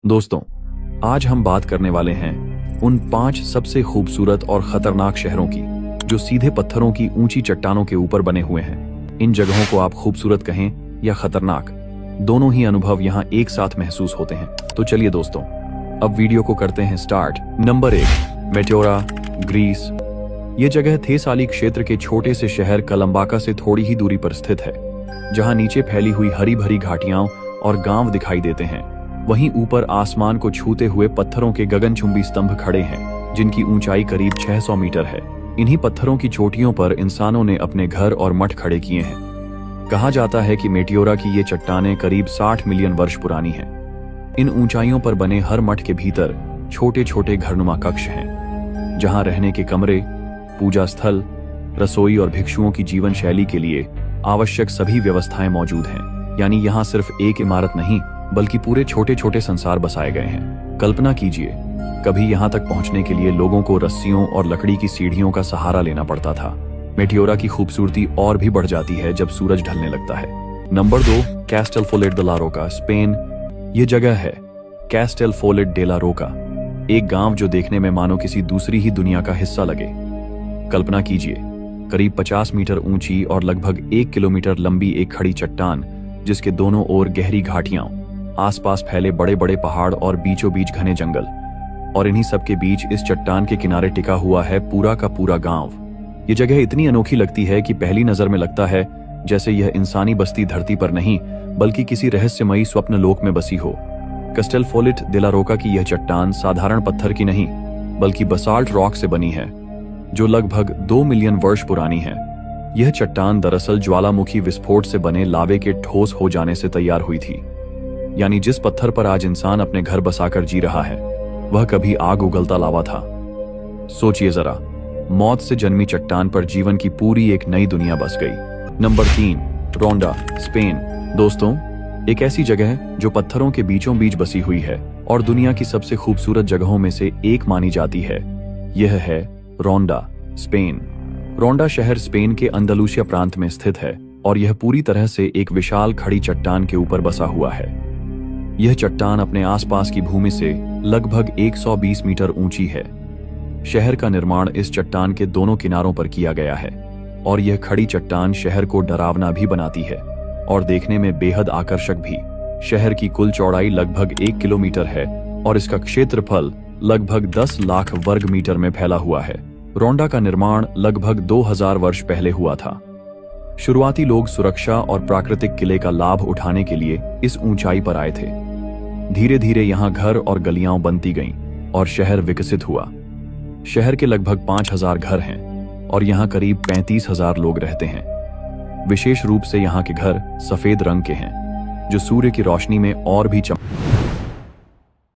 दोस्तों, आज हम बात करने वाले हैं उन 5 सबसे खूबसूरत और खतरनाक शहरों की जो सीधे पत्थरों की ऊंची चट्टानों के ऊपर बने हुए हैं। इन जगहों को आप खूबसूरत कहें या खतरनाक, दोनों ही अनुभव यहाँ एक साथ महसूस होते हैं। तो चलिए दोस्तों, अब वीडियो को करते हैं स्टार्ट। Number 1, मेट्योरा, Greece. ये जगह थेसाली क्षेत्र के छोटे से शहर कलम्बाका से थोड़ी ही दूरी पर स्थित है, जहाँ नीचे फैली हुई हरी भरी घाटियां और गांव दिखाई देते हैं। वहीं ऊपर आसमान को छूते हुए पत्थरों के गगनचुंबी स्तंभ खड़े हैं, जिनकी ऊंचाई करीब 600 मीटर है। इन्हीं पत्थरों की चोटियों पर इंसानों ने अपने घर और मठ खड़े किए हैं। कहा जाता है कि मेट्योरा की ये चट्टानें करीब 60 मिलियन वर्ष पुरानी हैं। इन ऊंचाइयों पर बने हर मठ के भीतर छोटे छोटे घरनुमा कक्ष हैं, जहां रहने के कमरे, पूजा स्थल, रसोई और भिक्षुओं की जीवन शैली के लिए आवश्यक सभी व्यवस्थाएं मौजूद हैं। यानी यहाँ सिर्फ एक इमारत नहीं, बल्कि पूरे छोटे छोटे संसार बसाए गए हैं। कल्पना कीजिए, कभी यहाँ तक पहुँचने के लिए लोगों को रस्सियों और लकड़ी की सीढ़ियों का सहारा लेना पड़ता था। मेट्योरा की खूबसूरती और भी बढ़ जाती है जब सूरज ढलने लगता है। Number 2, कैस्टेलफोलिट de la Roca, Spain. ये जगह है कैस्टेलफोलिट de la Roca, एक गांव जो देखने में मानो किसी दूसरी ही दुनिया का हिस्सा लगे। कल्पना कीजिए, करीब 50 मीटर ऊंची और लगभग 1 किलोमीटर लंबी एक खड़ी चट्टान, जिसके दोनों ओर गहरी घाटियां, आसपास फैले बड़े बड़े पहाड़ और बीचों बीच घने जंगल। और इन्हीं सब के बीच इस चट्टान के किनारे टिका हुआ है पूरा का पूरा गांव। ये जगह इतनी अनोखी लगती है कि पहली नजर में लगता है जैसे यह इंसानी बस्ती धरती पर नहीं, बल्कि किसी रहस्यमयी स्वप्न लोक में बसी हो। कैस्टेलफोलिट de la Roca की यह चट्टान साधारण पत्थर की नहीं, बल्कि बसाल्ट रॉक से बनी है, जो लगभग 2 मिलियन वर्ष पुरानी है। यह चट्टान दरअसल ज्वालामुखी विस्फोट से बने लावे के ठोस हो जाने से तैयार हुई थी। यानी जिस पत्थर पर आज इंसान अपने घर बसाकर जी रहा है, वह कभी आग उगलता लावा था। सोचिए जरा, मौत से जन्मी चट्टान पर जीवन की पूरी एक नई दुनिया बस गई। नंबर 3, रोंडा, स्पेन। दोस्तों, एक ऐसी जगह जो पत्थरों के बीचों बीच बसी हुई है और दुनिया की सबसे खूबसूरत जगहों में से एक मानी जाती है। यह है रोंडा, स्पेन। रोंडा शहर स्पेन के अंदालूसिया प्रांत में स्थित है और यह पूरी तरह से एक विशाल खड़ी चट्टान के ऊपर बसा हुआ है। यह चट्टान अपने आसपास की भूमि से लगभग 120 मीटर ऊंची है। शहर का निर्माण इस चट्टान के दोनों किनारों पर किया गया है और यह खड़ी चट्टान शहर को डरावना भी बनाती है और देखने में बेहद आकर्षक भी। शहर की कुल चौड़ाई लगभग 1 किलोमीटर है और इसका क्षेत्रफल लगभग 10 लाख वर्ग मीटर में फैला हुआ है। रोंडा का निर्माण लगभग 2000 वर्ष पहले हुआ था। शुरुआती लोग सुरक्षा और प्राकृतिक किले का लाभ उठाने के लिए इस ऊंचाई पर आए थे। धीरे धीरे यहाँ घर और गलियां बनती गईं और शहर विकसित हुआ। शहर के लगभग 5000 घर हैं और यहाँ करीब 35,000 लोग रहते हैं। विशेष रूप से यहाँ के घर सफेद रंग के हैं, जो सूर्य की रोशनी में और भी